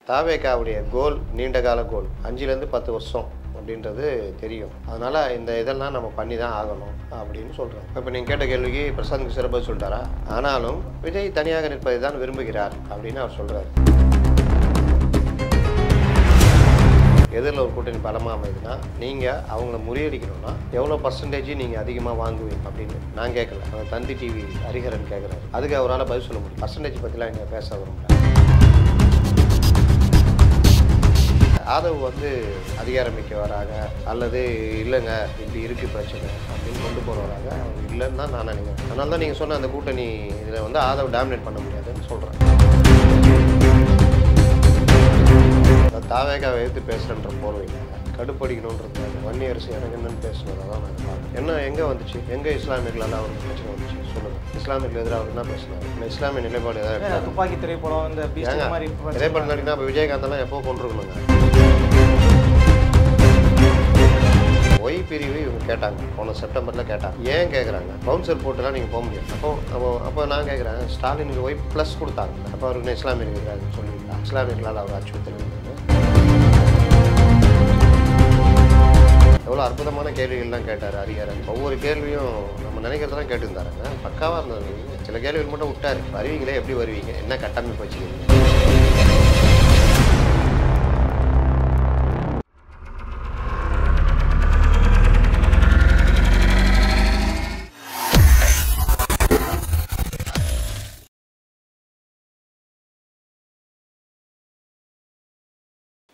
தாவேகாவுடைய கோல் நீண்ட கால கோல் 5லேருந்து 10 வருஷம் அப்படின்றது தெரியும். அதனால் இந்த இதெல்லாம் நம்ம பண்ணி தான் ஆகணும் அப்படின்னு சொல்கிறேன். இப்போ நீங்கள் கேட்ட கேள்விக்கு பிரசாந்த் கிஷோர் பதில் சொல்லிட்டாரா? ஆனாலும் விஜய் தனியாக நிற்பதை தான் விரும்புகிறார் அப்படின்னு அவர் சொல்கிறார். எதிரில் ஒரு கூட்டணி பலமாக அமைதுன்னா நீங்கள் அவங்கள முறியடிக்கணும்னா எவ்வளோ பர்சன்டேஜ் நீங்கள் அதிகமாக வாங்குவீங்க அப்படின்னு நான் கேட்கல. அந்த தந்தி டிவி ஹரிஹரன் கேட்குறாரு. அதுக்கு அவரால் பதில் சொல்ல முடியும். பர்சன்டேஜ் பற்றிலாம் இங்கே பேச விரும்பல. ஆதவ் வந்து அதிகாரமிக்க வராங்க அல்லது இல்லைங்க இப்படி இருக்குது பிரச்சனை அப்படின்னு கொண்டு போகிறவராக அவங்க இல்லைன்னு தான் நான் நினைக்கிறேன். அதனால தான் நீங்கள் சொன்ன அந்த கூட்டணி இதில் வந்து ஆதவ் டாமினேட் பண்ண முடியாதுன்னு சொல்கிறேன். தாவேகாவை எடுத்து பேசுகிறன்ற போர்வையில் கடுப்படிக்கணுன்றது வன்னி அரசு எனக்கு என்னன்னு பேசுனதை தான் நான் பார்க்குறேன். என்ன எங்கே வந்துச்சு? எங்கே இஸ்லாமியர்களால் அவருக்கு பிரச்சனை வந்துச்சு சொல்லுங்கள். இஸ்லாமியர்கள் எதிராக அவர் தான் பேசினார். இந்த இஸ்லாமிய நிலைப்பாடு எதாவது துப்பாக்கி திரைப்படம் இந்த திரைப்படம் நடினா இப்போ விஜயகாந்தெல்லாம் எப்போ கொண்டிருக்கணுங்க. ஒய் பிரிவு இவங்க கேட்டாங்க, போன செப்டம்பரில் கேட்டாங்க. ஏன் கேட்குறாங்க? பவுன்சர் போட்டுலாம் நீங்கள் போக முடியாது. அப்போ நான் கேட்குறேன், ஸ்டாலினுக்கு ஒய் ப்ளஸ் கொடுத்தாங்க. அப்போ அவருக்கு இஸ்லாமியர்கள் இருக்கிறாங்க சொல்லியிருக்காங்க. இஸ்லாமியர்களால் அவர் அச்சுறுத்தல். எவ்வளோ அற்புதமான கேள்விகள்லாம் கேட்டார் ஹரிஹரன். ஒவ்வொரு கேள்வியும் நம்ம நினைக்கிறதெல்லாம் கேட்டுருந்தாருங்க. பக்காவாக இருந்தது. சில கேள்விகள் மட்டும் விட்டார். வருவீங்களே, எப்படி வருவீங்க, என்ன கட்டமைப்பு வச்சுக்கிறீங்க?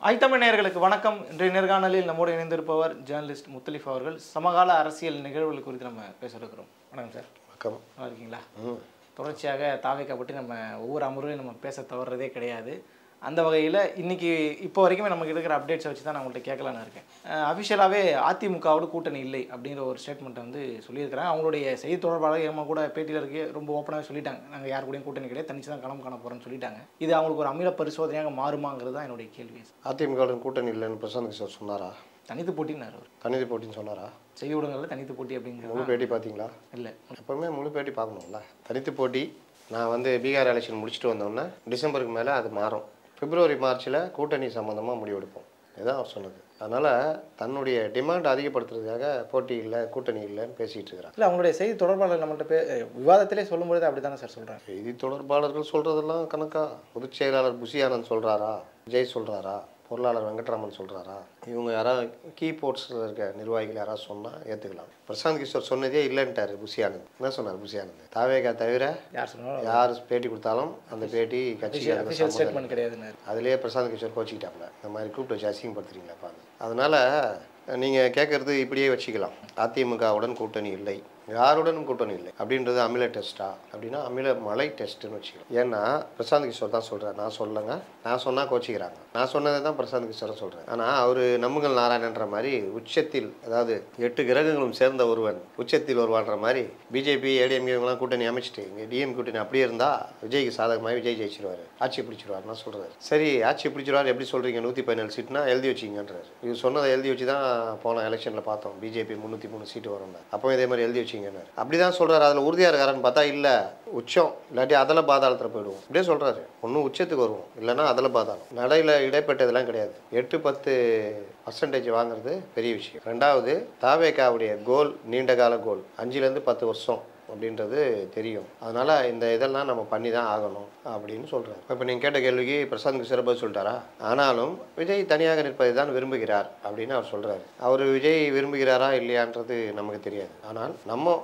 ஐத்தமிழ் நேயர்களுக்கு வணக்கம். இன்றைய நேர்காணலில் நம்மோடு இணைந்திருப்பவர் ஜேர்னலிஸ்ட் முத்தலிஃப் அவர்கள். சமகால அரசியல் நிகழ்வுகள் குறித்து நம்ம பேச இருக்கிறோம். வணக்கம் சார். வணக்கம். நல்லா இருக்கீங்களா? தொடர்ச்சியாக தாவேகா பற்றி நம்ம ஒவ்வொரு அமர்வையும் நம்ம பேச தவறுறதே கிடையாது. அந்த வகையில் இன்றைக்கி இப்போ வரைக்குமே நமக்கு இருக்கிற அப்டேட்ஸை வச்சு தான் நான் உங்கள்கிட்ட கேட்கலான்னு இருக்கேன். அஃபிஷியலாகவே அதிமுகவோட கூட்டணி இல்லை அப்படிங்கிற ஒரு ஸ்டேட்மெண்ட்டை வந்து சொல்லியிருக்கிறாங்க. அவங்களுடைய செய்தி தொடர்பாளர் ஏமா கூட பேட்டியில் இருக்கே ரொம்ப ஓப்பனாகவே சொல்லிட்டாங்க, நாங்கள் யார் கூடயும் கூட்டணி கிடையாது, தனிச்சு தான் களம் காண போகிறோன்னு சொல்லிட்டாங்க. இது அவங்களுக்கு ஒரு அமில பரிசோதனையாக மாறுமாங்கிறது தான் என்னுடைய கேள்வி. அதிமுகவுடன் கூட்டணி இல்லைன்னு பிரசாந்த் கிஷோர் சொன்னாரா? தனித்து போட்டின்னார் அவர். தனித்து போட்டின்னு சொன்னாரா? செய்தி ஊடகங்களில் தனித்து போட்டி அப்படிங்கிறது முழு பேட்டி பார்த்தீங்களா? இல்லை, எப்போவுமே முழு பேட்டி பார்க்கணும்ல. தனித்து போட்டி நான் வந்து பீகார் எலெக்ஷன் முடிச்சுட்டு வந்தோன்னே டிசம்பருக்கு மேலே அது மாறும். பிப்ரவரி மார்ச்சில் கூட்டணி சம்மந்தமாக முடிவெடுப்போம். இதுதான் அவர் சொன்னது. அதனால் தன்னுடைய டிமாண்ட் அதிகப்படுத்துறதுக்காக போட்டி இல்லை, கூட்டணி இல்லைன்னு பேசிகிட்டு இருக்கிறாங்க. இல்லை, அவங்களுடைய செய்தி தொடர்பாளர் நம்மள்கிட்ட விவாதத்திலே சொல்லும்போது அப்படி தானே சார் சொல்கிறாங்க. செய்தி தொடர்பாளர்கள் சொல்கிறதெல்லாம் கணக்கா? பொதுச் செயலாளர் புசி ஆனந்த் சொல்கிறாரா? விஜய் சொல்கிறாரா? பொருளாளர் வெங்கட்ராமன் சொல்கிறாரா? இவங்க யாராவது கீ போர்ட்ஸில் இருக்க நிர்வாகிகள் யாராவது சொன்னால் ஏற்றுக்கலாம். பிரசாந்த் கிஷோர் சொன்னதே இல்லைன்ட்டார் புசி ஆனந்த். என்ன சொன்னார் புசி ஆனந்த்? தாவேகா தவிர யார் பேட்டி கொடுத்தாலும் அந்த பேட்டி கட்சி கிடையாது. அதிலே பிரசாந்த் கிஷோர் கோச்சிக்கிட்டாப்ல. இந்த மாதிரி கூப்பிட்டு வச்சு அசிங்கப்படுத்துறீங்களாப்பா. அதனால் நீங்கள் கேட்குறது இப்படியே வச்சுக்கலாம். அதிமுகவுடன் கூட்டணி இல்லை, யாருடனும் கூட்டணி இல்லை அப்படின்றது அமில டெஸ்ட்டா அப்படின்னா அமில மலை டெஸ்ட்டுன்னு வச்சுக்கலாம். ஏன்னா பிரசாந்த் கிஷோர் தான் சொல்கிறார், நான் சொல்லலைங்க. நான் சொன்னால் கோச்சிக்கிறாங்க. நான் சொன்னதை தான் பிரசாந்த் கிஷோரை சொல்கிறேன். ஆனால் அவர் நம்புங்கள் நாராயணன்ற மாதிரி உச்சத்தில், அதாவது 8 கிரகங்களும் சேர்ந்த ஒருவன் உச்சத்தில் வருவான்ற மாதிரி பிஜேபி ஏடிஎம்கே இவங்களாம் கூட்டணி அமைச்சிட்டு இங்கே டிஎம் கூட்டணி அப்படியே இருந்தால் விஜய்க்கு சாதகமாக விஜய் ஜெயிச்சிருவார், ஆட்சி பிடிச்சிருவார்னா சொல்கிறார். சரி, ஆட்சி பிடிச்சிருவார் எப்படி சொல்கிறீங்க? 117 சீட்னா எழுதி வச்சிங்கன்றார். இவர் சொன்னதை எழுதி வச்சு தான் போன எலெக்ஷனில் பார்த்தோம். பிஜேபி 303 சீட்டு வரும். அப்போ இதே மாதிரி எழுதி வச்சிங்க அப்படிதான் சொல்றாரு. அதில் உறுதியாக இருக்காருன்னு பார்த்தா இல்லை, உச்சம் இல்லாட்டி அதில் பாதாளத்தில் போயிடுவோம் அப்படியே சொல்கிறாரு. ஒன்றும் உச்சத்துக்கு வருவோம், இல்லைன்னா அதில் பாதாளம். நடையில் இடைப்பட்டதெல்லாம் கிடையாது. 8-10% வாங்குறது பெரிய விஷயம். ரெண்டாவது, தாவேகாவுடைய கோல் நீண்ட கால கோல் 5லேருந்து 10 வருஷம் அப்படின்றது தெரியும். அதனால் இந்த இதெல்லாம் நம்ம பண்ணி தான் ஆகணும் அப்படின்னு சொல்கிறார். இப்போ நீங்கள் கேட்ட கேள்விக்கு பிரசாந்த் கிஷோர் பதில் சொல்லிட்டாரா? ஆனாலும் விஜய் தனியாக நிற்பதை தான் விரும்புகிறார் அப்படின்னு அவர் சொல்கிறார். அவர் விஜய் விரும்புகிறாரா இல்லையான்றது நமக்கு தெரியாது. ஆனால் நம்ம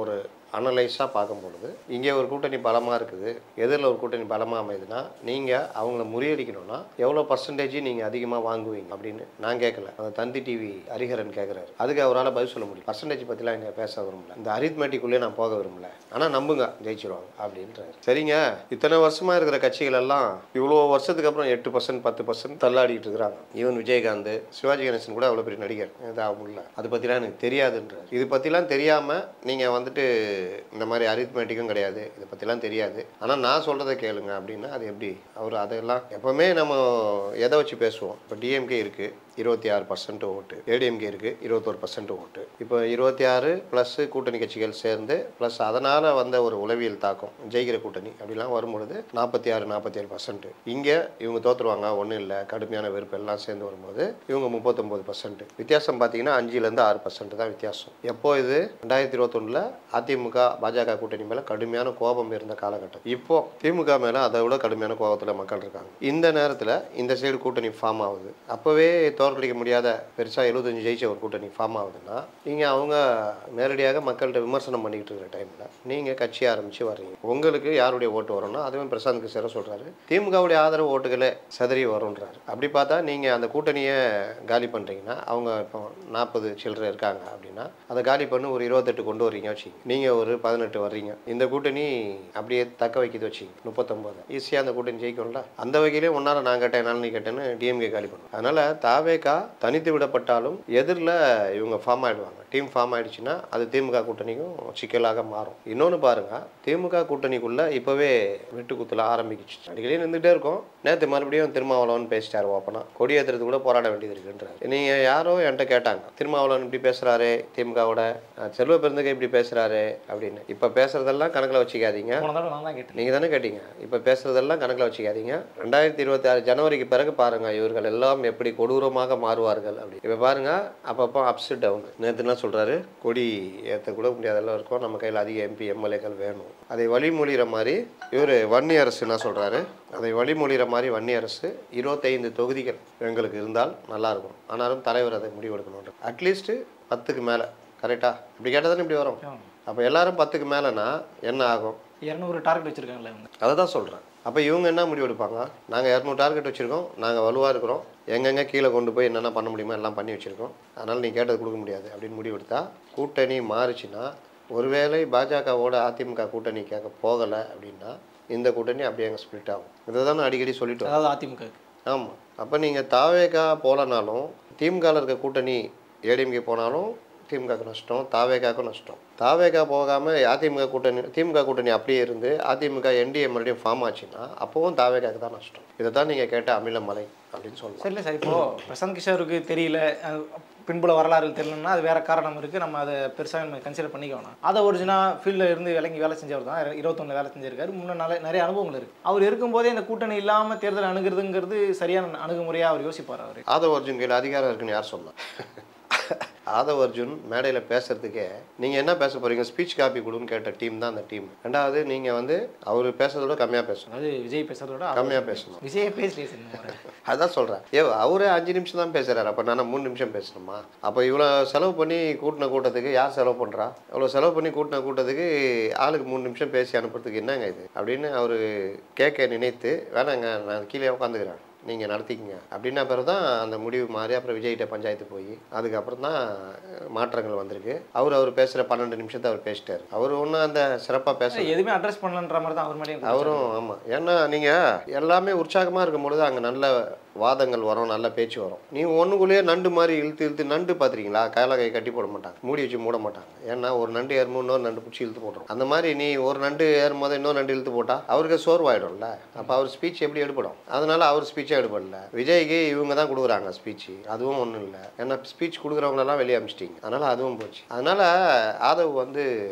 ஒரு அனலைஸாக பார்க்கும்பொழுது இங்கே ஒரு கூட்டணி பலமாக இருக்குது, எதிரில் ஒரு கூட்டணி பலமாக அமைதுன்னா நீங்கள் அவங்கள முறியடிக்கணும்னா எவ்வளோ பர்சன்டேஜ் நீங்கள் அதிகமாக வாங்குவீங்க அப்படின்னு நான் கேட்கல. அந்த தந்தி டிவி ஹரிஹரன் கேட்குறாரு. அதுக்கு அவரால் பதில் சொல்ல முடியும். பர்சன்டேஜ் பற்றிலாம் இங்கே பேச விரும்பல, இந்த அரித்மேட்டிக்குள்ளே நான் போக விரும்பல. ஆனால் நம்புங்க ஜெயிச்சிருவாங்க அப்படின்றாரு. சரிங்க, இத்தனை வருஷமாக இருக்கிற கட்சிகள் எல்லாம் இவ்வளோ வருஷத்துக்கு அப்புறம் 8% 10% தள்ளாடிட்டு இருக்கிறாங்க. ஈவன் விஜயகாந்த், சிவாஜி கணேசன் கூட அவ்வளோ பெரிய நடிகர் இதாக முடியல. அதை பற்றிலாம் எனக்கு தெரியாதுன்றார். இது பற்றிலாம் தெரியாமல் நீங்கள் வந்துட்டு இந்த மாதிரி அரித்மேட்டிக்கும் கிடையாது, இதை பற்றிலாம் தெரியாது. ஆனால் நான் சொல்கிறத கேளுங்க அப்படின்னா அது எப்படி? அவர் அதெல்லாம் எப்போவுமே நம்ம எதை வச்சு பேசுவோம். இப்போ டிஎம்கே இருக்குது 26% ஓட்டு, ஏடிஎம்கே இருக்குது 21% ஓட்டு. இப்போ 26 ப்ளஸ் கூட்டணி கட்சிகள் சேர்ந்து ப்ளஸ் அதனால் வந்த ஒரு உளவியல் தாக்கம் ஜெயிக்கிற கூட்டணி அப்படிலாம் வரும்பொழுது 46-47%. இங்கே இவங்க தோற்றுருவாங்க, ஒன்றும் இல்லை, கடுமையான வெறுப்பு எல்லாம் சேர்ந்து வரும்போது இவங்க 39%. வித்தியாசம் பார்த்தீங்கன்னா 5-6% தான் வித்தியாசம். எப்போ இது 2021 அதிமுக பாஜக கூட்டணி மேலே கடுமையான கோபம் இருந்த காலகட்டம். இப்போ திமுக மேலே அதை விட கடுமையான கோபத்தில் மக்கள் இருக்காங்க. இந்த நேரத்தில் இந்த சைடு கூட்டணி ஃபார்ம் ஆகுது. அப்போவே தோற்கடிக்க முடியாத பெருசாக 75 ஜெயிச்ச ஒரு கூட்டணி ஃபார்ம் ஆகுதுன்னா நீங்கள் அவங்க நேரடியாக மக்கள்கிட்ட விமர்சனம் பண்ணிக்கிட்டு இருக்கிற டைமில் நீங்கள் கட்சி ஆரம்பித்து வர்றீங்க. உங்களுக்கு யாருடைய ஓட்டு வரும்னா அதுவும் பிரசாந்த் கிஷோர் சொல்கிறாரு திமுகவுடைய ஆதரவு ஓட்டுகளே சதறி வரும்ன்றாரு. அப்படி பார்த்தா நீங்கள் அந்த கூட்டணியை காலி பண்ணுறீங்கன்னா அவங்க இப்போ 40 சில்லறை இருக்காங்க அப்படின்னா அதை காலி பண்ணி ஒரு 28 கொண்டு வரீங்க வச்சிங்க, நீங்கள் ஒரு 18 வர்றீங்க. இந்த கூட்டணி அப்படியே தக்க வைக்கிது வச்சிங்க 39. ஈஸியாக அந்த கூட்டணி ஜெயிக்கும்ல. அந்த வகையிலே ஒன்றால் நான் கேட்டேன் என்னால் நீ கேட்டேன்னு டிஎம்கே காலி பண்ணும். அதனால் தாவேகா தனித்து விடப்பட்டாலும் எதிரில் இவங்க ஃபார்ம் ஆகிடுவாங்க. டீம் ஃபார்ம் ஆகிடுச்சுன்னா அது திமுக கூட்டணிக்கும் சிக்கலாக மாறும். இன்னொன்று பாருங்கள், திமுக கூட்டணிக்குள்ளே இப்போவே வெட்டுக்குத்துல ஆரம்பிக்கிச்சு. அடிக்கடி நின்றுட்டே இருக்கும். நேற்று மறுபடியும் திருமாவளவன் பேசிட்டார் ஓப்பனாக, கொடியேற்றுறது கூட போராட வேண்டியது இருக்குன்றார். நீங்கள் யாரோ என்கிட்ட கேட்டாங்க திருமாவளவன் இப்படி பேசுகிறாரு, திமுகவோட செல்வ பெருந்தகை இப்படி பேசுகிறாரு அப்படின்னு. இப்போ பேசுகிறதெல்லாம் கணக்கில் வச்சுக்காதீங்க. நீங்கள் தானே கேட்டீங்க. இப்போ பேசுகிறதெல்லாம் கணக்கில் வச்சுக்காதீங்க. 2026 ஜனவரிக்கு பிறகு பாருங்கள் இவர்கள் எல்லாம் எப்படி கொடூரமாக மாறுவார்கள் அப்படி. இப்போ பாருங்கள் அப்பப்போ அப்ஸ் டவுன். நேற்றுலாம் சொல்கிறாரு கொடி ஏற்றக்கூட முடியாதெல்லாம் இருக்கும், நம்ம கையில் அதிக எம்பி எம்எல்ஏக்கள் வேணும். அதை வழிமொழிகிற மாதிரி இவர் வன்னி அரசு என்ன சொல்கிறாரு, அதை வழிமொழிகிற மாதிரி வன்னி அரசு 25 தொகுதிகள் எங்களுக்கு இருந்தால் நல்லாயிருக்கும், ஆனாலும் தலைவர் அதை முடிவெடுக்கணும். அட்லீஸ்ட்டு 10க்கு மேலே. கரெக்டாக இப்படி கேட்டால் தானே இப்படி வரும். அப்போ எல்லாரும் 10க்கு மேலேனா என்ன ஆகும்? 200 டார்கெட் வச்சுருக்காங்களே அவங்க. அதை தான் சொல்கிறேன். அப்போ இவங்க என்ன முடிவு எடுப்பாங்க? நாங்கள் 200 டார்கெட் வச்சுருக்கோம், நாங்கள் வலுவாக இருக்கிறோம், எங்கெங்கே கீழே கொண்டு போய் என்னென்ன பண்ண முடியுமோ எல்லாம் பண்ணி வச்சுருக்கோம், அதனால் நீ கேட்டது கொடுக்க முடியாது அப்படின்னு முடிவு எடுத்தா கூட்டணி மாறுச்சுன்னா, ஒருவேளை பாஜகவோட அதிமுக கூட்டணி கேட்க போகலை அப்படின்னா இந்த கூட்டணி அப்படியே அங்கே ஸ்ப்ளிட் ஆகும். இதை தான் நான் அடிக்கடி சொல்லிட்டு அதாவது அதிமுக. ஆமாம். அப்போ நீங்கள் தாவேகா போகலனாலும் திமுகவில் இருக்க கூட்டணி ஏடிஎம்கே போனாலும் திமுகவுக்கு நஷ்டம், தாவேகாவுக்கும் நஷ்டம். தாவேகா போகாமல் அதிமுக கூட்டணி திமுக கூட்டணி அப்படியே இருந்து அதிமுக என்டிஏ மறுபடியும் ஃபார்ம் ஆச்சுன்னா அப்போவும் தாவேகாவுக்கு தான் நஷ்டம். இதை தான் நீங்கள் கேட்ட அமிலமலை அப்படின்னு சொல்லலாம். சரி சார், இப்போது பிரசாந்த் கிஷோருக்கு தெரியல, பின்புல வரலாறு தெரியலன்னா அது வேறு காரணம் இருக்குது, நம்ம அதை பெருசாக நம்ம கன்சிடர் பண்ணிக்க வேணாம். அதை ஒரிஜினாக ஃபீல்டில் இருந்து வேலை செஞ்சவர் தான். 21 வேலை செஞ்சிருக்காரு, முன்னே நிறைய அனுபவங்கள் இருக்குது. அவர் இருக்கும்போதே இந்த கூட்டணி இல்லாமல் தேர்தல் அணுகிறதுங்கிறது சரியான அணுகுமுறையாக அவர் யோசிப்பார். அவர் ஆதவ அர்ஜுன் கையில் அதிகாரம் இருக்குன்னு யார் சொன்னா? ஆதவ அர்ஜுன் மேடையில் பேசுறதுக்கே நீங்கள் என்ன பேச போகிறீங்க, ஸ்பீச் காப்பி கொடுன்னு கேட்ட டீம் தான் அந்த டீம். ரெண்டாவது நீங்கள் வந்து அவர் பேசுறதோட கம்மியாக பேசணும். அது விஜய் பேசுறதோட கம்மியாக பேசணும். விஜய் பேசல. அதான் சொல்கிறேன். அவரே 5 நிமிஷம் தான் பேசுகிறாரு, அப்போ நான் 3 நிமிஷம் பேசணுமா? அப்போ இவ்வளோ செலவு பண்ணி கூட்டின கூட்டத்துக்கு யார் செலவு பண்ணுறா? இவ்வளோ செலவு பண்ணி கூட்டின கூட்டத்துக்கு ஆளுக்கு 3 நிமிஷம் பேசி அனுப்புறதுக்கு என்னங்க இது அப்படின்னு அவர் கேட்க நினைத்து, வேணாங்க நான் கீழே உட்காந்துக்கிறேன், நீங்கள் நடத்திக்கிங்க அப்படின்னா பிறகு தான் அந்த முடிவு மாறி அப்புறம் விஜய்கிட்ட பஞ்சாயத்து போய் அதுக்கப்புறம் தான் மாற்றங்கள் வந்திருக்கு. அவர் பேசுகிற 12 நிமிஷத்தை அவர் பேசிட்டார். அவர் ஒன்றும் அந்த சிறப்பாக பேச எதுவுமே அட்ரஸ் பண்ணலன்ற மாதிரி தான் அவர் மேலேயும் அவரும். ஆமாம், ஏன்னா நீங்கள் எல்லாமே உற்சாகமாக இருக்கும் பொழுது அங்கே நல்ல வாதங்கள் வரும், நல்ல பேச்சு வரும். நீ ஒன்றுக்குள்ளேயே நண்டு மாதிரி இழுத்து நண்டு பார்த்துறீங்களா? கையில் கை கட்டி போட மாட்டாங்க, மூடி வச்சு மூட மாட்டாங்க. ஏன்னா ஒரு நண்டு ஏறும்போது இன்னொரு நண்டு பிடிச்சி இழுத்து போடுறோம். அந்த மாதிரி நீ ஒரு நண்டு ஏறும் போது இன்னொரு நண்டு இழுத்து போட்டால் அவருக்கு சோர்வாயிடும்ல. அப்போ அவர் ஸ்பீச் எப்படி எடுப்படும்? அதனால அவர் ஸ்பீச்சே எடுப்படல. விஜய்க்கு இவங்க தான் கொடுக்குறாங்க ஸ்பீச்சு, அதுவும் ஒன்றும் இல்லை. ஏன்னா ஸ்பீச் கொடுக்குறவங்களெல்லாம் வெளியே அமிச்சிட்டிங்க, அதனால் அதுவும் போச்சு. அதனால் ஆதவ் வந்து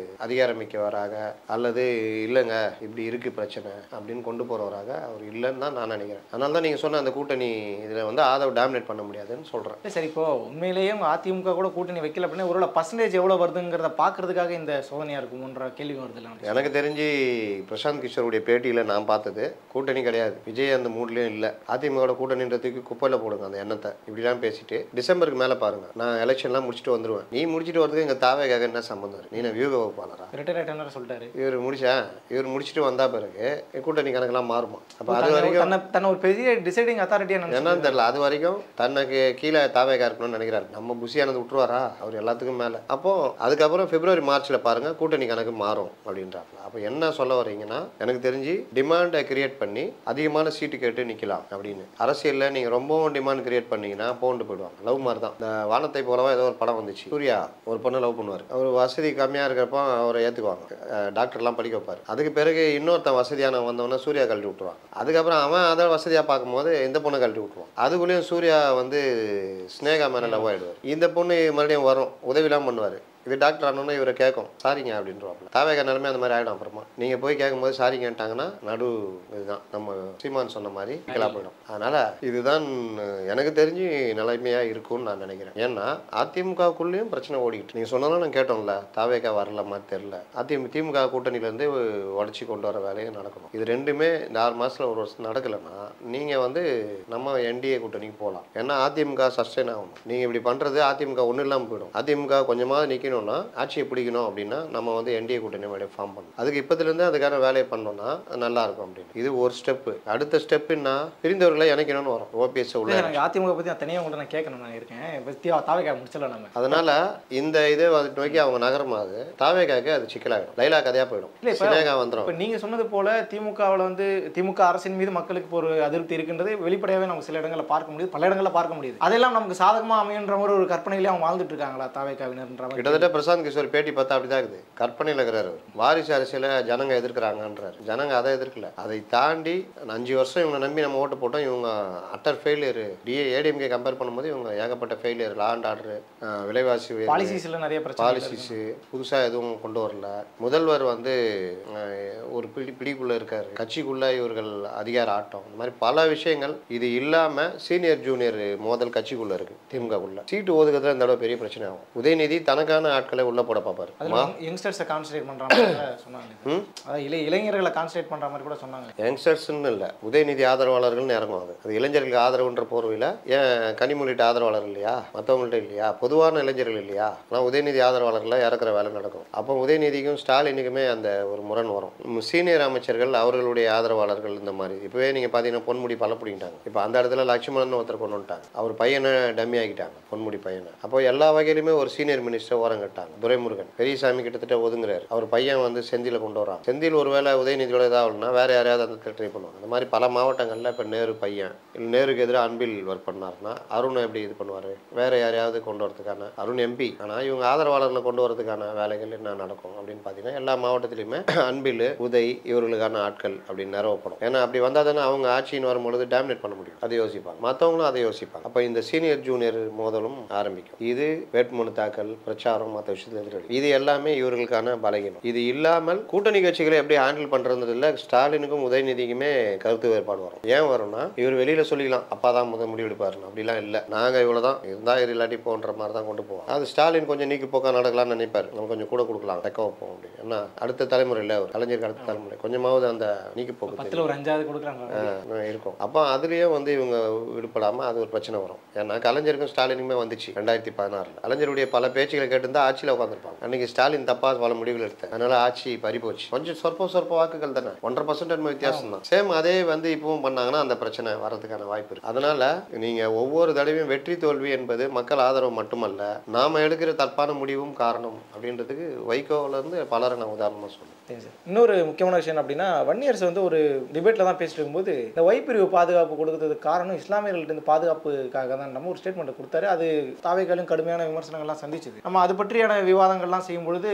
அதிகாரமிக்கவராக அல்லது இல்லைங்க இப்படி இருக்குது பிரச்சனை அப்படின்னு கொண்டு போகிறவராக அவர் இல்லைன்னு தான் நான் நினைக்கிறேன். அதனால தான் நீங்கள் சொன்ன அந்த கூட்டணி இதில் வந்து ஆதவ் டாமினேட் பண்ண முடியாதுன்னு சொல்கிறேன். சரி, இப்போ உண்மையிலேயே அதிமுக கூட கூட்டணி வைக்கல அப்படின்னா ஒரு பர்சன்டேஜ் எவ்வளோ வருதுங்கிறத பார்க்கறதுக்காக இந்த சோதனையாக இருக்கும்ன்ற கேள்வி வருது. எனக்கு தெரிஞ்சு பிரசாந்த் கிஷோருடைய பேட்டியில் நான் பார்த்தது கூட்டணி கிடையாது, விஜய் அந்த மூட்லேயும் இல்லை. அதிமுக கூட்டணின்றதுக்கு குப்பையில் போடுங்க அந்த எண்ணத்தை. இப்படிலாம் பேசிட்டு டிசம்பருக்கு மேலே பாருங்க, நான் எலெக்ஷன்லாம் முடிச்சுட்டு வந்துடுவேன். நீ முடிச்சுட்டு வரதுக்கு எங்கள் தாவேக்காக என்ன சம்பந்தம்? நீ நான் வியூக வகுப்பாளரா? சொல்லிட்டாரு இவர் முடிச்சுட்டு வந்தா பிறகு கூட்டணி கணக்கெல்லாம் மாறுமா? அப்போ அது வரைக்கும் தன்னை ஒரு பெரிய டிசைடிங் அத்தாரிட்டியா என்னன்னு தெரியல. அது வரைக்கும் தனக்கு கீழே தாவேகா இருக்கணும்னு நினைக்கிறாரு. நம்ம புஷியானது விட்டுருவாரா அவர் எல்லாத்துக்கும் மேலே. அப்போ அதுக்கப்புறம் பிப்ரவரி மார்ச்சில் பாருங்க கூட்டணி கணக்கு மாறும் அப்படின்றாங்க. அப்போ என்ன சொல்ல வரீங்கன்னா, எனக்கு தெரிஞ்சு டிமாண்டை கிரியேட் பண்ணி அதிகமான சீட்டு கேட்டு நிற்கலாம் அப்படின்னு. அரசியலில் நீங்கள் ரொம்பவும் டிமாண்ட் கிரியேட் பண்ணீங்கன்னா போண்டு போயிடுவாங்க. லவ் மாதிரி தான். இந்த வானத்தை போலவா ஏதோ ஒரு படம் வந்துச்சு. சூர்யா ஒரு பொண்ணு லவ் பண்ணுவார். அவர் வசதி கம்மியாக இருக்கிறப்போ அவரை ஏற்றுக்குவாங்க, டாக்டர்லாம் படிக்க வைப்பார். அதுக்கு பிறகு இன்னொருத்தன் வசதியான வந்தவொடனே சூர்யா கழட்டி விட்டுருவாங்க. அதுக்கப்புறம் அவன் அதை வசதியாக பார்க்கும்போது இந்த பொண்ணை கழட்டி விட்டுருவான். அதுக்குள்ளேயும் சூர்யா வந்து ஸ்னேகா மேலே லவ் ஆகிடுவார். இந்த பொண்ணு மறுபடியும் வரும், உதவிலாம் பண்ணுவார். இது டாக்டர் ஆனோன்னா இவரை கேட்கும் சாரிங்க அப்படின்றவாப்புல. தாவேகா நிலைமை அந்த மாதிரி ஆகிடும். அப்புறமா நீங்கள் போய் கேட்கும்போது சாரி கேட்டாங்கன்னா நடு இதுதான் நம்ம சீமான் சொன்ன மாதிரி கிளா போயிடும். அதனால் இதுதான் எனக்கு தெரிஞ்சு நிலைமையாக இருக்கும்னு நான் நினைக்கிறேன். ஏன்னா அதிமுகவுக்குள்ளேயும் பிரச்சனை ஓடிக்கிட்டு நீங்கள் சொன்னாலும் நான் கேட்டோம்ல, தாவேகா வரல மாதிரி தெரில. திமுக கூட்டணியிலேருந்து உடச்சி கொண்டு வர வேலையை நடக்கணும். இது ரெண்டுமே இந்த 6 மாதத்தில் ஒரு வருஷம் நடக்கலைன்னா நீங்கள் வந்து நம்ம என்டிஏ கூட்டணிக்கு போகலாம். ஏன்னா அதிமுக சஸ்டெயின் ஆகணும். நீங்கள் இப்படி பண்ணுறது அதிமுக ஒன்றும் இல்லாமல் போயிடும். அதிமுக கொஞ்சமாக நிற்கணும், ஆட்சியை பிடிக்கணும் அப்படின்னா நம்ம வந்து என்டிஏ கூட்டணி வேலையை ஃபார்ம் பண்ணணும். அதுக்கு இப்போதுலேருந்து அதுக்கான வேலையை பண்ணோம்னா நல்லா இருக்கும் அப்படின்னு. இது ஒரு ஸ்டெப்பு. அடுத்த ஸ்டெப்புன்னா பிரிந்தவர்களை இணைக்கணும்னு வரும். ஓபிஎஸ் உள்ள அதிமுக பற்றி தனியாக உங்கள்கிட்ட நான் கேட்கணும் நான் இருக்கேன். தாவேகா முடிச்சலாம் நம்ம. அதனால இந்த இதை நோக்கி அவங்க நகரமாகுது. தாவேகாக்கு அது சிக்கலாகிடும், லைலா கதையாக போயிடும். சினேகா வந்துடும். இப்போ நீங்கள் சொன்னது போல திமுகவில் வந்து திமுக அரசின் மீது மக்களுக்கு ஒரு அதிருப்தி இருக்கின்றது வெளிப்படையாகவே நம்ம சில இடங்களில் பார்க்க முடியுது, பல இடங்களில் பார்க்க முடியுது. அதெல்லாம் நமக்கு சாதகமாக அமையுன்ற மாதிரி ஒரு கற்பனையிலே அவங்க வாழ்ந்துட்டு இருக்காங்களா தாவேகாவினர்ன்ற மாதிரி? கிட்டத்தட்ட பிரசாந்த் கிஷோர் பேட்டி பார்த்தா அப்படிதான் இருக்குது. கற்பனையில் இருக்கிறாரு. வாரிசு அரசியலை ஜனங்க எதிர்க்கிறாங்கன்றாரு. ஜனங்க அதை எதிர்க்கல. அதை தாண்டி 5 வருஷம் இவங்க நம்பி நம்ம ஓட்டு போட்டோம், இவங்க அட்டர் ஃபெயிலியர். ஏடிஎம்கே கம்பேர் பண்ணும்போது இவங்க ஏகப்பட்ட ஃபெயிலியர். லா அண்ட் ஆர்டர், விலைவாசி, பாலிசிஸில் நிறைய பிரச்சனை, பாலிசிஸு புதுசாக எதுவும் கொண்டு வரல. முதல்வர் வந்து ஒரு பிடிக்குள்ளே இருக்காரு. கட்சிக்குள்ளே இவர்கள் அதிகார ஆட்டம், இந்த மாதிரி பல விஷயங்கள். இது இல்லாமல் சீனியர் ஜூனியர் மோதல் கட்சிக்குள்ளே இருக்குது. திமுகக்குள்ள சீட்டு ஒதுக்கிறதுல இந்த தடவை பெரிய பிரச்சனை ஆகும். உதயநிதி தனக்கான ஆட்களை உள்ள போட பார்ப்பாரு. யங்ஸ்டர்ஸை கான்சன்ட்ரேட் பண்ணுறாங்க சொன்னாங்க. இளைஞர்களை கான்சன்ட்ரேட் பண்ணுற மாதிரி கூட சொன்னாங்க. யங்ஸ்டர்ஸ்ன்னு இல்லை, உதயநிதி ஆதரவாளர்கள்னு இறங்குவாங்க. அது இளைஞர்களுக்கு ஆதரவுன்ற போர்வையில். ஏன் கனிமொழிட்ட ஆதரவாளர் இல்லையா, மற்றவங்கள்ட்ட இல்லையா, பொதுவான இளைஞர்கள் இல்லையா? ஆனால் உதயநிதி ஆதரவாளர்களை இறக்குற வேலை நடக்கும். அப்போ உதயநிதிக்கும் ஸ்டாலினுக்குமே அந்த ஒரு முரண் வரும். சீனியர் அமைச்சர்கள் அவர்களுடைய ஆதரவாளர்கள் இந்த மாதிரி. இப்போவே நீங்கள் பார்த்தீங்கன்னா பொன்முடி பல பிடிக்கிட்டாங்க. இப்போ அந்த இடத்துல லட்சுமணன் ஒருத்தர் கொண்டு வந்துட்டாங்க. அவர் பையனை டம்மி ஆகிட்டாங்க, பொன்முடி பையனை. அப்போ எல்லா வகையிலுமே ஒரு சீனியர் மினிஸ்டர் ஓரம் கட்டாங்க. துரைமுருகன் பெரியசாமி கிட்டத்தட்ட ஒதுங்குறாரு. அவர் பையன் வந்து செந்தில கொண்டு வராங்க. செந்தில் ஒரு வேளை உதயநிதியோட இதாகணும்னா வேற யாரையாவது அந்த ட்ரை பண்ணுவாங்க. அந்த மாதிரி பல மாவட்டங்களில் இப்போ நேரு பையன் இல்லை நேருக்கு எதிராக அன்பில் ஒர்க் பண்ணாருன்னா அருண் எப்படி இது பண்ணுவார், வேற யாரையாவது கொண்டு வரதுக்கான அருண் எம்பி. ஆனால் இவங்க ஆதரவாளர்களை கொண்டு வரதுக்கான வேலைகள் என்ன நடக்கும் அப்படின்னு பார்த்தீங்கன்னா எல்லா மாவட்டத்திலையுமே அன்பில் உதய் இவர்களுக்கான ஆட்கள் அப்படின்னு நிறவப்படும். ஏன்னா அப்படி வந்தால் தானே அவங்க ஆட்சின்னு வரும்பொழுது டாமினேட் பண்ண முடியும். அதை யோசிப்பாங்க, மற்றவங்களும் அதை யோசிப்பாங்க. அப்போ இந்த சீனியர் ஜூனியர் மோதலும் ஆரம்பிக்கும். இது வேட்புமனு தாக்கல், பிரச்சாரம், மற்ற விஷயத்தில் எதிரொலி, இது எல்லாமே இவர்களுக்கான பலகீனம். இது இல்லாமல் கூட்டணி கட்சிகளை எப்படி ஹேண்டில் பண்ணுறது இல்லை. ஸ்டாலினுக்கும் உதயநிதிக்குமே கருத்து வேறுபாடு வரும். ஏன் வரும்னா இவர் வெளியில் சொல்லிக்கலாம் அப்பா தான் முடிவெடுப்பாருன்னு. அப்படிலாம் இல்லை, நாங்கள் இவ்வளோ தான் இருந்தால் இல்லாட்டி போன்ற மாதிரி தான் கொண்டு போவோம். அது ஸ்டாலின் கொஞ்சம் நீக்கி போக்கா நடக்கலாம்னு நினைப்பார். நம்ம கொஞ்சம் கூட கொடுக்கலாம், ரெக்க வைப்போம் அப்படின்னு. ஏன்னா அடுத்த தலைமுறையில் ஒரு கலைஞருக்கு அடுத்த தலைமுறை கொஞ்சமாவது அந்த நீக்கி போக்கு ஒரு 5வது கொடுக்குறாங்க இருக்கும். அப்போ அதுலேயே வந்து இவங்க விடுபடாமல் அது ஒரு பிரச்சனை வரும். ஏன்னா கலைஞருக்கும் ஸ்டாலினுக்குமே வந்துச்சு 2016. கலைஞருடைய பல பேச்சுகளை கேட்டிருந்தா ஆட்சியில் உட்காந்துருப்பாங்க. அன்னைக்கு ஸ்டாலின் தப்பாக பல முடிவுகள் எடுத்தார். அதனால ஆட்சி பறிபோச்சு. கொஞ்சம் சொற்ப வாக்குகள் தானே, 1.5% வித்தியாசம் தான். சேம் அதே வந்து இப்பவும் பண்ணாங்கன்னா அந்த பிரச்சனை வரதுக்கான வாய்ப்பு இருக்கு. அதனால நீங்க ஒவ்வொரு தடவையும் வெற்றி தோல்வி என்பது மக்கள் ஆதரவு மட்டுமல்ல, நாம எடுக்கிற தப்பான முடிவும் காரணம் அப்படின்றதுக்கு வைகோல இருந்து பலரை நான் உதாரணமா சொல்லுவேன். இன்னொரு முக்கியமான விஷயம் அப்படின்னா, வன்னியர்ஸ் வந்து ஒரு டிபேட்ல தான் பேசிட்டு இருக்கும்போது இந்த வைப்பிரிவு பாதுகாப்பு கொடுக்கறதுக்கு காரணம் இஸ்லாமியர்கள்ட்ட பாதுகாப்புக்காக தான் நம்ம ஒரு ஸ்டேட்மெண்ட் கொடுத்தாரு. அது தாவேக்காலும் கடுமையான விமர்சனங்கள்லாம் சந்திச்சது. நம்ம அது பற்றியான விவாதங்கள்லாம் செய்யும் பொழுது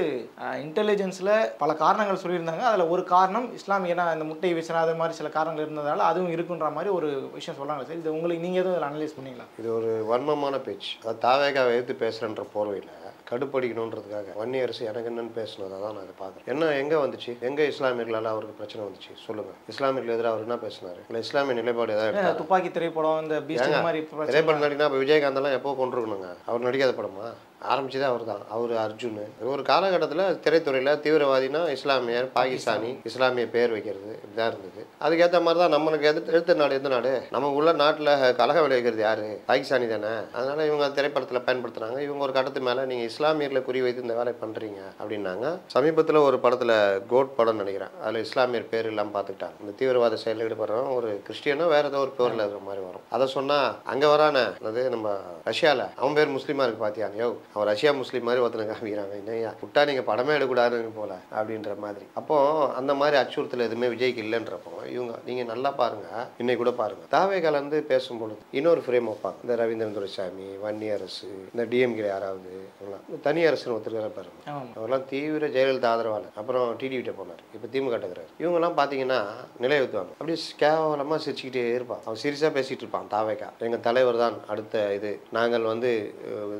இன்டெலிஜென்ஸ்ல பல காரணங்கள் சொல்லியிருந்தாங்க. அதுல ஒரு காரணம் இஸ்லாமியனா இந்த முட்டை வீசினாத மாதிரி சில காரணங்கள் இருந்ததால அதுவும் இருக்குன்ற மாதிரி ஒரு விஷயம் சொல்றாங்க. சார், இது உங்களுக்கு நீங்க எதுவும் அனலைஸ் பண்ணீங்களா? இது ஒரு வன்மமான பேச்சு. அது தாவேக்காவை எதிர்த்து பேசுறன்ற போர்வையில் கடுப்படிக்கணுன்றதுக்காக வன்னியரசு எனக்கு என்னன்னு பேசினதை தான் நான் இதை பார்க்குறேன். என்ன எங்கே வந்துச்சு, எங்கே இஸ்லாமியர்களால் அவருக்கு பிரச்சனை வந்துச்சு சொல்லுங்க. இஸ்லாமியர்கள் எதிராக அவர் என்ன பேசினாரு? இல்லை இஸ்லாமிய நிலைப்பாடு ஏதாவது துப்பாக்கி திரைப்படம் இந்த மாதிரி திரைப்படம் நடினா இப்போ விஜயகாந்த் எல்லாம் எப்போ கொண்டிருக்கணுங்க? அவர் நடிக்காத படமா? ஆரம்பிச்சதே அவர் தான். அவர் அர்ஜுன். ஒரு காலகட்டத்தில் திரைத்துறையில் தீவிரவாதினா இஸ்லாமியர், பாகிஸ்தானி, இஸ்லாமிய பேர் வைக்கிறது இப்படிதான் இருந்தது. அதுக்கேற்ற மாதிரி தான் நம்மளுக்கு எடுத்த நாடு எந்த நாடு, நம்ம உள்ள நாட்டில் கலகம் விளைவிக்கிறது யாரு, பாகிஸ்தானி தானே. அதனால இவங்க திரைப்படத்தில் பயன்படுத்துனாங்க. இவங்க ஒரு கட்டத்து மேலே நீங்கள் இஸ்லாமியர்களை குறி வைத்து இந்த வேலை பண்ணுறீங்க அப்படின்னாங்க. சமீபத்தில் ஒரு படத்தில் கோட் படம் நினைக்கிறேன், அதில் இஸ்லாமியர் பேர் இல்லாமல் பார்த்துக்கிட்டாங்க. இந்த தீவிரவாத செயலில் ஈடுபடுறவன் ஒரு கிறிஸ்டியனோ வேற ஏதோ ஒரு பேரில் இருக்கிற மாதிரி வரும். அதை சொன்னால் அங்கே வரானே அது நம்ம ரஷ்யாவில் அவன் பேர் முஸ்லீமா இருக்கு பார்த்தியாங்க, யோ அவன் ரஷ்யா முஸ்லீம் மாதிரி ஒருத்தனை காமிக்கிறாங்க, என்னையா விட்டா நீங்கள் படமே எடுக்கூடாதுன்னு போல அப்படின்ற மாதிரி. அப்போ அந்த மாதிரி அச்சுறுத்தல் எதுவுமே விஜய்க்கு இல்லைன்றப்போ இவங்க நீங்கள் நல்லா பாருங்க, இன்னைக்கு கூட பாருங்க தாவே கலந்து பேசும்பொழுது இன்னொரு ஃப்ரேம் வைப்பாங்க. இந்த ரவீந்திரன் துரைசாமி, வன்னியரசு, இந்த டிஎம்கே யாராவது இந்த தனி அரசுன்னு ஒருத்தர் பாருங்க, அவரெல்லாம் தீவிர ஜெயலலிதா ஆதரவாளர், அப்புறம் டிடிவிட்ட போனார், இப்போ திமுக கட்டுக்கிறார். இவங்கெல்லாம் பார்த்தீங்கன்னா நிலையுத்துவாங்க, அப்படியே கேவலமாக சிரிச்சுக்கிட்டே இருப்பான். அவன் சீரியஸாக பேசிகிட்டு இருப்பான். தாவேக்கா எங்கள் தலைவர் தான் அடுத்த இது, நாங்கள் வந்து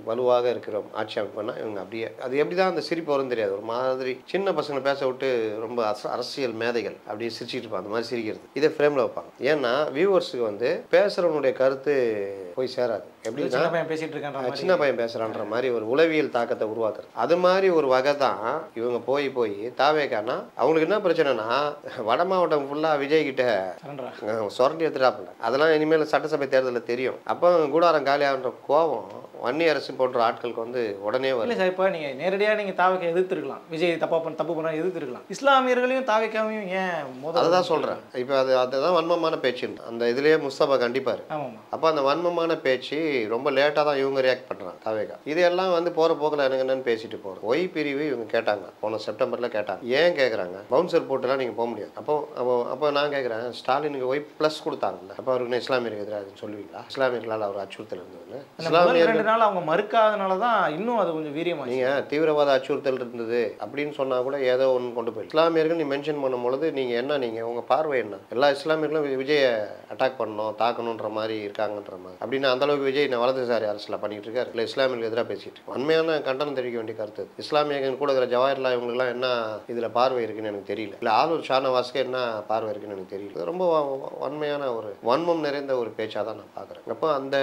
வலுவாக இருக்கிறோம் ஆட்சி அமைப்புனா இவங்க அப்படியே அது எப்படி தான் அந்த சிரிப்பு வரும் தெரியாது. ஒரு மாதிரி சின்ன பசங்களை பேச விட்டு ரொம்ப அரசியல் மேதைகள் அப்படியே சிரிச்சுட்டு இருப்பாங்க. அந்த மாதிரி சிரிக்கிறது இதை ஃப்ரேமில் வைப்பாங்க. ஏன்னா வியூவர்ஸுக்கு வந்து பேசுகிறவனுடைய கருத்து போய் சேராது. எப்படி சின்ன பையன் பேசுகிறான்ற மாதிரி ஒரு உளவியல் தாக்கத்தை உருவாக்குறது. அது மாதிரி ஒரு வகை தான் இவங்க போய் தாவேக்கானா அவங்களுக்கு என்ன பிரச்சனைனா வட மாவட்டம் ஃபுல்லாக விஜய் கிட்ட சொரண்டி எடுத்துட்டாப்புல. அதெல்லாம் இனிமேல் சட்டசபை தேர்தலில் தெரியும். அப்போ கூடாரம் காலியாகின்ற கோபம் வன்னியரசு போன்ற ஆட்களுக்கு வந்து உடனே வரும். இல்லை சார், இப்போ நீங்கள் நேரடியாக நீங்கள் தாவேக்கா எதிர்த்துருக்கலாம், விஜய் தப்பு பண்ண எதிர்த்துருக்கலாம், இஸ்லாமியர்களையும் தாவேக்காவையும் ஏன் அதுதான் சொல்கிறேன். இப்போ அதுதான் வன்மமான பேச்சு அந்த இதுலேயே முஸ்தபா கண்டிப்பார். அப்போ அந்த வன்மமான பேச்சு ரொம்ப லேட்டாக தான் இவங்க ரியாக்ட் பண்ணுறாங்க தாவேக்கா. இதெல்லாம் வந்து போகிற போக்கில் எனக்கு என்னன்னு பேசிட்டு போகிறோம். ஒய் பிரிவு இவங்க கேட்டாங்க, போன செப்டம்பரில் கேட்டாங்க. ஏன் கேட்குறாங்க, பவுன்சர் போட்டுலாம் நீங்கள் போக முடியாது. அப்போ நான் கேட்குறேன், ஸ்டாலினுக்கு ஒய் ப்ளஸ் கொடுத்தாங்கல்ல, அப்போ அவருக்கு இஸ்லாமியருக்கு எதிராக சொல்லுவீங்களா? இஸ்லாமியர்களால் அவர் அச்சுறுத்தல் இருந்ததுன்னு இஸ்லாமியர்கள் அவங்க மறுக்காதனால தான் இன்னும் அது கொஞ்சம் வீரியமா. நீங்க தீவிரவாத அச்சுறுத்தல் இருந்தது அப்படின்னு சொன்னா கூட ஏதோ ஒன்று கொண்டு போய் இஸ்லாமியர்கள் நீ மென்ஷன் பண்ணும் பொழுது நீங்க என்ன, நீங்க உங்க பார்வை என்ன, எல்லா இஸ்லாமியர்களும் விஜயை அட்டாக் பண்ணணும் தாக்கணுன்ற மாதிரி இருக்காங்கன்ற மாதிரி அப்படின்னு அந்த அளவுக்கு விஜய் வலதுசாரி அரசியல் பண்ணிட்டு இருக்காரு, இல்லை இஸ்லாமியர்களுக்கு எதிராக பேசிட்டு உண்மையான கண்டனம் தெரிவிக்க வேண்டிய கருத்து. இஸ்லாமியர்கள் கூட இருக்கிற ஜவாஹர்லால் இவங்களுக்குலாம் என்ன இதுல பார்வை இருக்குன்னு எனக்கு தெரியல, இல்லை ஆளுநர் ஷானவாஸ்க்கு என்ன பார்வை இருக்குன்னு எனக்கு தெரியல. ரொம்ப வன்மையான ஒரு வன்மம் நிறைந்த ஒரு பேச்சா தான் நான் பாக்குறேன். அப்போ அந்த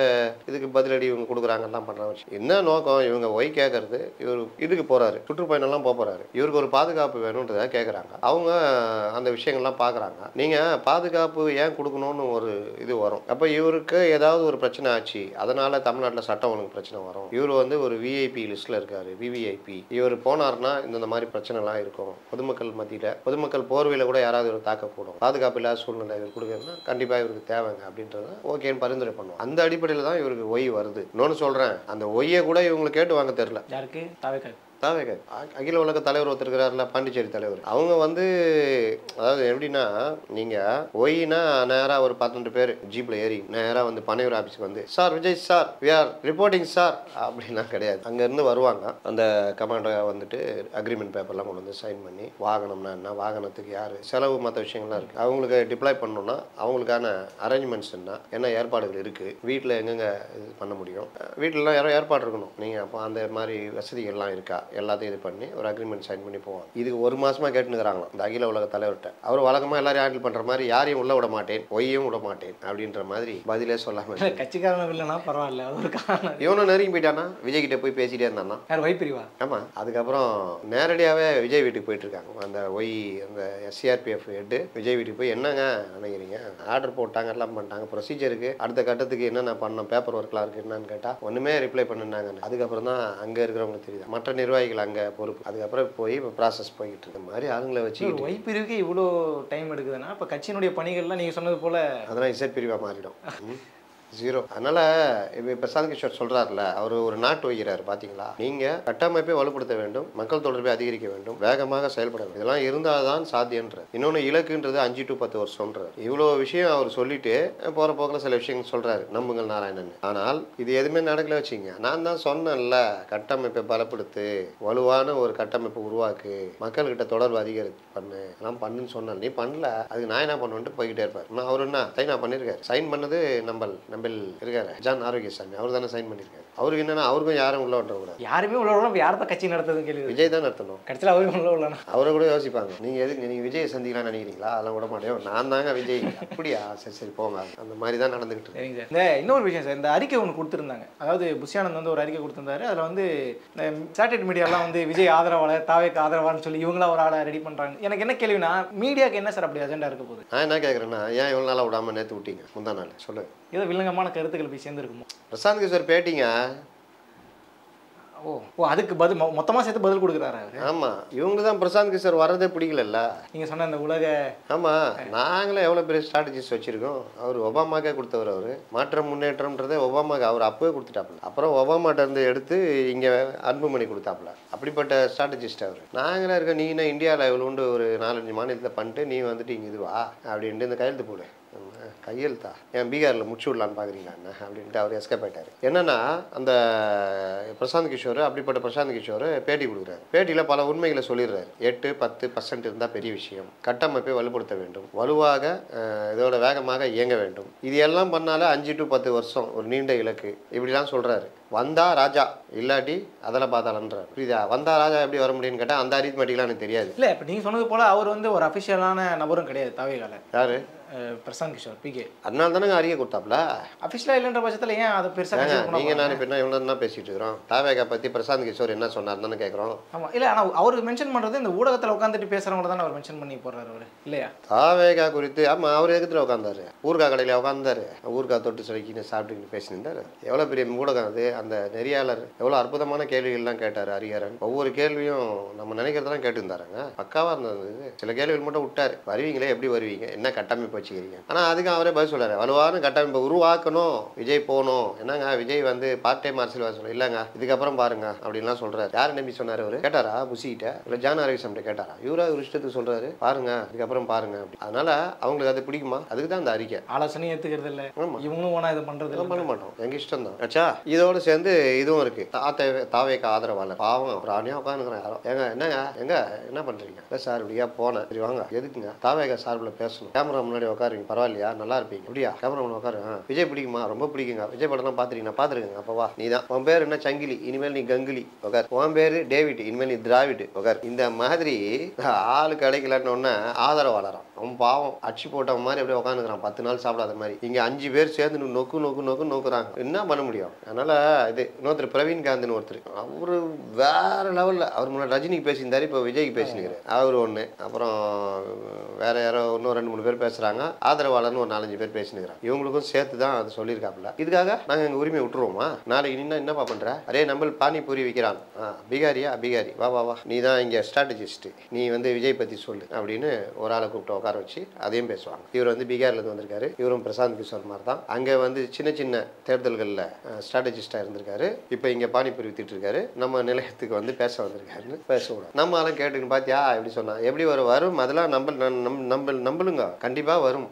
இதுக்கு பதிலடி இவங்க கொடுக்குறாங்க பண்ற வச்சு என்ன நோக்கம், இவங்க ஒய் கேட்கறது, இவர் இதுக்கு போறாரு, சுற்றுப்பயணம்லாம் போறாரு, இவருக்கு ஒரு பாதுகாப்பு வேணும்ன்றத கேட்கறாங்க. அவங்க அந்த விஷயங்கள்லாம் பாக்குறாங்க. நீங்க பாதுகாப்பு ஏன் கொடுக்கணும்னு ஒரு இது வரும். அப்ப இவருக்கு ஏதாவது ஒரு பிரச்சனை ஆச்சு, அதனால தமிழ்நாட்டில் சட்டம் ஒழுங்கு பிரச்சனை வரும். இவர் வந்து ஒரு விஐபி லிஸ்ட்ல இருக்காரு, விவிஐபி. இவர் போனார்னா இந்த மாதிரி பிரச்சனை எல்லாம் இருக்கும். பொதுமக்கள் மத்தியில பொதுமக்கள் போர்வையில கூட யாராவது ஒரு தாக்கக்கூடும். பாதுகாப்பு இல்லாத சூழ்நிலை இவர் கொடுக்கறதுனா கண்டிப்பா இவருக்கு தேவைங்க அப்படின்றத ஓகேன்னு பரிந்துரை பண்ணுவோம். அந்த அடிப்படையில் தான் இவருக்கு ஒய் வருது. இன்னொன்னு சொல்றேன், அந்த ஒய்யை கூட இவங்களுக்கு கேட்டு வாங்க தெரியல. யாருக்கு? தாவேக்கா. அகில உலக தலைவர் ஒருத்தருக்கிறாருல, பாண்டிச்சேரி தலைவர். அவங்க வந்து அதாவது எப்படின்னா, நீங்க ஒய்னா நேரா ஒரு 12 பேர் ஜீப்ல ஏறி நேரா வந்து பனையூர் ஆபீஸ்க்கு வந்து, sir Vijay sir we are reporting sir அப்படின்னா கிடையாது. அங்க இருந்து வருவாங்க, அந்த கமாண்டர் வந்துட்டு அக்ரிமெண்ட் பேப்பர்லாம் கொண்டு வந்து சைன் பண்ணி, வாகனம்னா என்ன, வாகனத்துக்கு யாரு, செலவு மற்ற விஷயங்கள்லாம் இருக்கு, அவங்களுக்கு டிப்ளாய் பண்ணணும்னா அவங்களுக்கான அரேஞ்ச்மெண்ட்ஸ் என்ன ஏற்பாடுகள் இருக்கு, வீட்டில் எங்கெங்க இது பண்ண முடியும், வீட்டிலலாம் யாரோ ஏற்பாடு இருக்கணும். நீங்க அப்போ அந்த மாதிரி வசதிகள்லாம் இருக்கா, எல்லாத்தையும் இது பண்ணி ஒரு அக்ரிமெண்ட் சைன் பண்ணி போவாங்க. இதுக்கு 1 மாசமா கேட்டுக்கிறாங்களாம் இந்த அகில உலக தலைவர்கிட்ட. அவர் வழக்கமா எல்லாரும் ஹேண்டில் பண்ற மாதிரி யாரையும் உள்ள விட மாட்டேன், ஒய்யும் விட மாட்டேன் அப்படின்ற மாதிரி பதிலே சொல்லாம, கட்சிக்காரன் இல்லைன்னா பரவாயில்ல, ஒரு காரணம் இவனும் நெருங்கி போயிட்டானா விஜய் கிட்ட போய் பேசிட்டே இருந்தானா, ஒய் பிரிவா. ஆமா, அதுக்கப்புறம் நேரடியாவே விஜய் வீட்டுக்கு போயிட்டு இருக்காங்க. அந்த ஒய் அந்த எஸ்சிஆர்பிஎஃப் ஹெட் விஜய் வீட்டுக்கு போய், என்னங்க நினைக்கிறீங்க, ஆர்டர் போட்டாங்க எல்லாம் பண்ணிட்டாங்க, ப்ரொசீஜருக்கு அடுத்த கட்டத்துக்கு என்னென்ன பண்ணணும், பேப்பர் ஒர்க்லாம் இருக்கு என்னன்னு கேட்டா ஒண்ணுமே ரிப்ளை பண்ணினாங்க. அதுக்கப்புறம் தான் அங்க இருக்கிறவங்களுக்கு தெரியுது, மற்ற நிர்வாகிகள் அங்கே பொறுப்பு. அதுக்கப்புறம் போய் இப்போ ப்ராசஸ் போய்கிட்டு இருக்க மாதிரி ஆளுங்களை வச்சு ஒய் பிரிவுக்கு இவ்வளோ டைம் எடுக்குதுன்னா இப்போ கட்சியினுடைய பணிகள்லாம் நீங்கள் சொன்னது போல அதெல்லாம் இசட் பிரிவாக மாறிடும். ஜீரோ. அதனால இப்போ பிரசாந்த் கிஷோர் சொல்றாருல, அவர் ஒரு நாட்டு வைக்கிறாரு பாத்தீங்களா, நீங்க கட்டமைப்பை வலுப்படுத்த வேண்டும், மக்கள் தொடர்பை அதிகரிக்க வேண்டும், வேகமாக செயல்பட வேண்டும், இதெல்லாம் இருந்தால்தான் சாத்தியன்ற. இன்னொன்று இலக்குன்றது 5 to 10 வருஷம்ன்றார். இவ்வளோ விஷயம் அவர் சொல்லிட்டு போற போக்கில் சில விஷயங்கள் சொல்றாரு, நம்புங்கள் நாராயணன். ஆனால் இது எதுவுமே நடக்கல வச்சுங்க. நான் தான் சொன்னேன்ல, கட்டமைப்பை பலப்படுத்து, வலுவான ஒரு கட்டமைப்பை உருவாக்கு, மக்கள்கிட்ட தொடர்பு அதிகரித்து பண்ணு, எல்லாம் பண்ணுன்னு சொன்னேன். நீ பண்ணல, அதுக்கு நான் என்ன பண்ணுவேன்ட்டு போய்கிட்டே இருப்பார். அவரு என்ன சைனா பண்ணியிருக்காரு, சைன் பண்ணது நம்பல் நம்பல் இருக்காரு ஜான் ஆரோக்கியசாமி, அவர் தானே சைன் பண்ணியிருக்காரு. அவருக்கு என்னன்னா அவருக்கும் யாரும் உள்ள விடக்கூடாது. யாருமே உள்ள விட யார் தான் கட்சி நடத்துறதுன்னு கேள்வி. விஜய் தான் நடத்தணும். கடைசியில் அவரும் உள்ள விடலாம். அவரை கூட யோசிப்பாங்க, நீங்கள் எதுக்கு நீங்கள் விஜயை சந்திக்கலாம்னு நினைக்கிறீங்களா? அதெல்லாம் விட மாட்டேன், நான் தாங்க விஜய். அப்படியா, சரி சரி போங்க. அந்த மாதிரி தான் நடந்துகிட்டு இருக்கு. சரிங்க சார். இந்த இன்னொரு விஷயம் சார், இந்த அறிக்கை ஒன்று கொடுத்துருந்தாங்க. அதாவது புஷி ஆனந்த் வந்து ஒரு அறிக்கை கொடுத்துருந்தாரு. அதில் வந்து இந்த சேட்டலைட் மீடியாலாம் வந்து விஜய் ஆதரவாளர், தாவேக்கு ஆதரவாளர்னு சொல்லி இவங்களா ஒரு ஆளை ரெடி பண்ணுறாங்க. எனக்கு என்ன கேள்வினா, மீடியாவுக்கு என்ன சார் அப்படி அஜெண்டா இருக்க போகுது? நான் என்ன கேட்குறேன்னா, ஏன் இவ்வளோ நாளாக விடாமல் நேற்று விட்டீங்க? முந்தா நாள் சொல்லு. ஏதோ வில்லங்கமான கருத்துக்கள் போய் சேர்ந்துருக்குமோ? பிரசாந்த் கிஷோர் பேட்டிங்க. ஓ ஓ அதுக்கு பதில் மொத்தமாக சேர்த்து பதில் கொடுக்குறாரு அவர். ஆமாம், இவங்க தான் பிரசாந்த் கிஷோர் வர்றதே பிடிக்கல. நீங்கள் சொன்ன அந்த உலக. ஆமாம், நாங்களே எவ்வளோ பெரிய ஸ்ட்ராட்டஜிஸ் வச்சுருக்கோம். அவர் ஒபாமாக்கே கொடுத்தவர். அவர் மாற்றம் முன்னேற்றம்ன்றதே ஒபாமாக்கு அவர் அப்போவே கொடுத்துட்டாப்புல. அப்புறம் ஒபாமாட்ட இருந்து எடுத்து இங்கே அன்புமணி கொடுத்தாப்புல. அப்படிப்பட்ட ஸ்ட்ராட்டஜிஸ்ட் அவர். நாங்களே இருக்க, நீ என்ன இந்தியாவில் இவ்வளோ உண்டு ஒரு 4-5 மாநிலத்தில் பண்ணிட்டு நீ வந்துட்டு இங்கே இதுவா அப்படின்ட்டு இந்த கையெழுத்து போடு. கையெழுத்தா ஏன் பீகாரில் முடிச்சு விடலான்னு பார்க்குறீங்களா என்ன அப்படின்ட்டு அவர் எஸ்கேப் ஆகிட்டார். என்னன்னா அந்த பிரசாந்த் கிஷோர், அப்படிப்பட்ட பிரசாந்த் கிஷோர் பேட்டி கொடுக்குறாரு. பேட்டியில் பல உண்மைகளை சொல்லிடுறாரு. 8-10% இருந்தால் பெரிய விஷயம், கட்டமைப்பை வலுப்படுத்த வேண்டும், வலுவாக இதோட வேகமாக இயங்க வேண்டும், இது எல்லாம் பண்ணாலே 5 to 10 வருஷம் ஒரு நீண்ட இலக்கு, இப்படிலாம் சொல்கிறாரு. வந்தா ராஜா, இல்லாட்டி அதில் பார்த்தாலன்றார். புரியுதா? வந்தா ராஜா எப்படி வர முடியும்னு கேட்டால் அந்த அரித்மெட்டிக்லாம் எனக்கு தெரியாது. இல்லை, இப்போ நீங்கள் சொன்னது போல் அவர் வந்து ஒரு அஃபிஷியலான நபரும் கிடையாது தாவேகால. யாரு? பிரசாந்த் கிஷோர் பிகே. அதனால தானே அறிக்கை கொடுத்தாப்புல. அஃபிஷியலாக இல்லைன்ற பட்சத்தில் ஏன் அதை பெருசாக நீங்கள் நான் இப்போ என்ன இவ்வளோ என்ன பேசிகிட்டு இருக்கிறோம்? தாவேகா பற்றி பிரசாந்த் கிஷோர் என்ன சொன்னார் தானே கேட்குறோம். ஆமாம், இல்லை ஆனால் அவர் மென்ஷன் பண்ணுறது இந்த ஊடகத்தில் உட்காந்துட்டு பேசுகிறவங்கள தானே அவர் மென்ஷன் பண்ணி போடுறாரு அவர், இல்லையா? தாவேகா குறித்து. ஆமாம், அவர் எதுத்துல உட்காந்தாரு? ஊர்கா கடையில் உட்காந்தாரு, ஊர்கா தொட்டு சொல்லிக்கின்னு சாப்பிட்டுக்கின்னு பேசினிருந்தார். எவ்வளோ பெரிய ஊடகம் அது. அந்த நெறியாளர் எவ்வளோ அற்புதமான கேள்விகள்லாம் கேட்டார். ஹரிஹரன் ஒவ்வொரு கேள்வியும் நம்ம நினைக்கிறதெல்லாம் கேட்டுருந்தாருங்க. பக்காவாக இருந்தது. சில கேள்விகள் மட்டும் விட்டார். வருவீங்களே, எப்படி வருவீங்க, என்ன கட்டமைப்பு வச்சுக்கிறீங்க? ஆனால் அதுக்கு அவரே பதில் சொல்கிறார். வலுவான கட்டமைப்பை உருவாக்கணும், விஜய் போகணும். என்னங்க விஜய் வந்து பார்ட் டைம் அரசியல் சொல்ல இல்லைங்க, இதுக்கப்புறம் பாருங்க அப்படின்லாம் சொல்கிறார். யார் நம்பி சொன்னார் அவர்? கேட்டாரா புஷிகிட்ட? இல்லை ஜான் ஆரோக்கியசாமிட்ட கேட்டாரா? இவரா ஒரு இஷ்டத்துக்கு சொல்கிறாரு, பாருங்க இதுக்கப்புறம் பாருங்க அப்படி. அதனால அவங்களுக்கு அது பிடிக்குமா? அதுக்கு தான் அந்த அறிக்கை. ஆலோசனை ஏற்றுக்கிறது இல்லை, இவங்களும் ஓனா இது பண்ணுறது பண்ண மாட்டோம், எங்கள் இஷ்டம் தான். ஆச்சா, இதோடு சேர்ந்து இதுவும் இருக்குது. தாவேக்கு ஆதரவாளர் பாவம் ராணியாக உட்காந்துக்கிறேன். யாரோ என்னங்க என்ன பண்ணுறீங்க? இல்லை சார் இப்படியா போனேன். சரி வாங்க, எதுக்குங்க? தாவேகா சார்பில் பேசணும். கேமரா முன்னாடி உட்காருங்க, பரவாயில்லையா, நல்லா இருப்பீங்க. அப்படியா? கேமரா முன்னாடி உட்காரு. விஜய் பிடிக்குமா? ரொம்ப பிடிக்குங்க. விஜய் படம் தான் பார்த்துருக்கீங்க? பார்த்துருக்கேங்க. அப்பவா நீ தான். உன் பேர் என்ன? சங்கிலி, இனிமேல் நீ கங்குலி உட்கார். உன் பேர் டேவிட், இனிமேல் நீ திராவிட் உட்கார். இந்த மாதிரி ஆளு கிடைக்கலன்னு ஆதரவாளரான். அவன் பாவம் அச்சு போட்டவன் மாதிரி அப்படியே உட்காந்துக்கிறான். 10 நாள் சாப்பிடாத மாதிரி. இங்கே 5 பேர் சேர்ந்து நோக்குறாங்க. என்ன பண்ண முடியும்? அதனால இது இன்னொருத்தர் பிரவீன் காந்த்னு ஒருத்தர், அவரு வேற லெவலில். அவர் முன்னாடி ரஜினிக்கு பேசியிருந்தாரு, இப்போ விஜய்க்கு பேசினுக்கிறார். அவர் ஒன்று. அப்புறம் வேற யாரோ இன்னும் 2-3 பேர் பேசுகிறாங்க. ஆதரவாளர்னு ஒரு 4-5 பேர் பேசினுக்கிறாங்க. இவங்களுக்கும் சேர்த்து தான் அது சொல்லியிருக்காப்புல. இதுக்காக நாங்கள் எங்கள் உரிமையை விட்டுருவோமா? நாளைக்கு நின்னா என்னப்பா பண்ணுற? அரே நம்ம பானிபூரி விற்கிறான், பீகாரியா? பீகாரி வா, நீ தான் இங்கே ஸ்ட்ராட்டஜிஸ்ட், நீ வந்து விஜய் பற்றி சொல்லு அப்படின்னு ஒரு ஆளை கூப்பிட்டு உட்கார வச்சு அதையும் பேசுவாங்க. இவர் வந்து பீகார்லேருந்து வந்திருக்காரு. இவரும் பிரசாந்த் கிஷோர் மாதிரி தான். அங்கே வந்து சின்ன தேர்தல்களில் ஸ்ட்ராட்டஜிஸ்டாக இருந்திருக்காரு. இப்போ இங்கே பானிபூரி வித்துட்டு இருக்காரு. நம்ம நிலையத்துக்கு வந்து பேச வந்திருக்காருன்னு பேசக்கூடாது. நம்ம அதெல்லாம் கேட்டுன்னு பார்த்தியா எப்படி சொன்னா? எப்படி வரும்? அதெல்லாம் நம்பலுங்க, கண்டிப்பாக வரும்.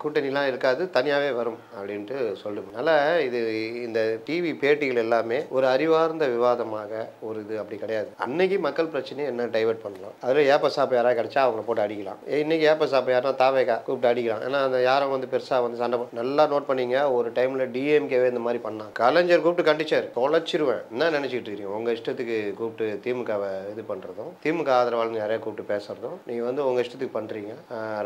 கூட்டணிலாம் இருக்காது, தனியாகவே வரும் அப்படின்ட்டு சொல்லுங்க. அதனால் இது இந்த டிவி பேட்டிகள் எல்லாமே ஒரு அறிவார்ந்த விவாதமாக ஒரு இது அப்படி கிடையாது. அன்னைக்கு மக்கள் பிரச்சனையை என்ன டைவெர்ட் பண்ணலாம். அதில் ஏப்ப சாப்பை யாராவது கிடச்சா அவங்கள போட்டு அடிக்கலாம். இன்னைக்கு ஏப்ப சாப்பை யாரா தாவேகா கூப்பிட்டு அடிக்கலாம். ஏன்னா அந்த யாரும் வந்து பெருசாக வந்து சண்டை நல்லா நோட் பண்ணிங்க. ஒரு டைமில் டிஎம்கேவே இந்த மாதிரி பண்ணாங்க. கலைஞர் கூப்பிட்டு கண்டிச்சார், தொலைச்சிருவேன். என்ன நினச்சிக்கிட்டு இருக்கீங்க? உங்கள் இஷ்டத்துக்கு கூப்பிட்டு திமுகவை இது பண்ணுறதும், திமுக ஆதரவாளர்னு யாரையா கூப்பிட்டு பேசுறதும் நீங்கள் வந்து உங்கள் இஷ்டத்துக்கு பண்ணுறீங்க.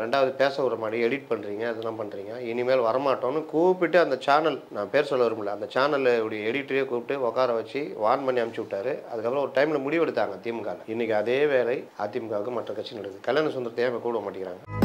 ரெண்டாவது பேச விட மாதிரி எடிட் பண்ணுறீங்க, அதெல்லாம் பண்ணுறீங்க. இனிமேல் வரமாட்டோம்னு கூப்பிட்டு அந்த சேனல், நான் பேர் சொல்ல வரும்ல, அந்த சேனலுடைய எடிட்டரே கூப்பிட்டு உட்கார வச்சு வான் பண்ணி அனுப்பிச்சு விட்டாரு. அதுக்கப்புறம் ஒரு டைமில் முடிவெடுத்தாங்க திமுக. இன்னைக்கு அதே வேலை அதிமுகவுக்கு மற்ற கட்சி நடக்குது. கல்யாண சுந்தரத்தை ஏன் கூட மாட்டேங்கிறாங்க?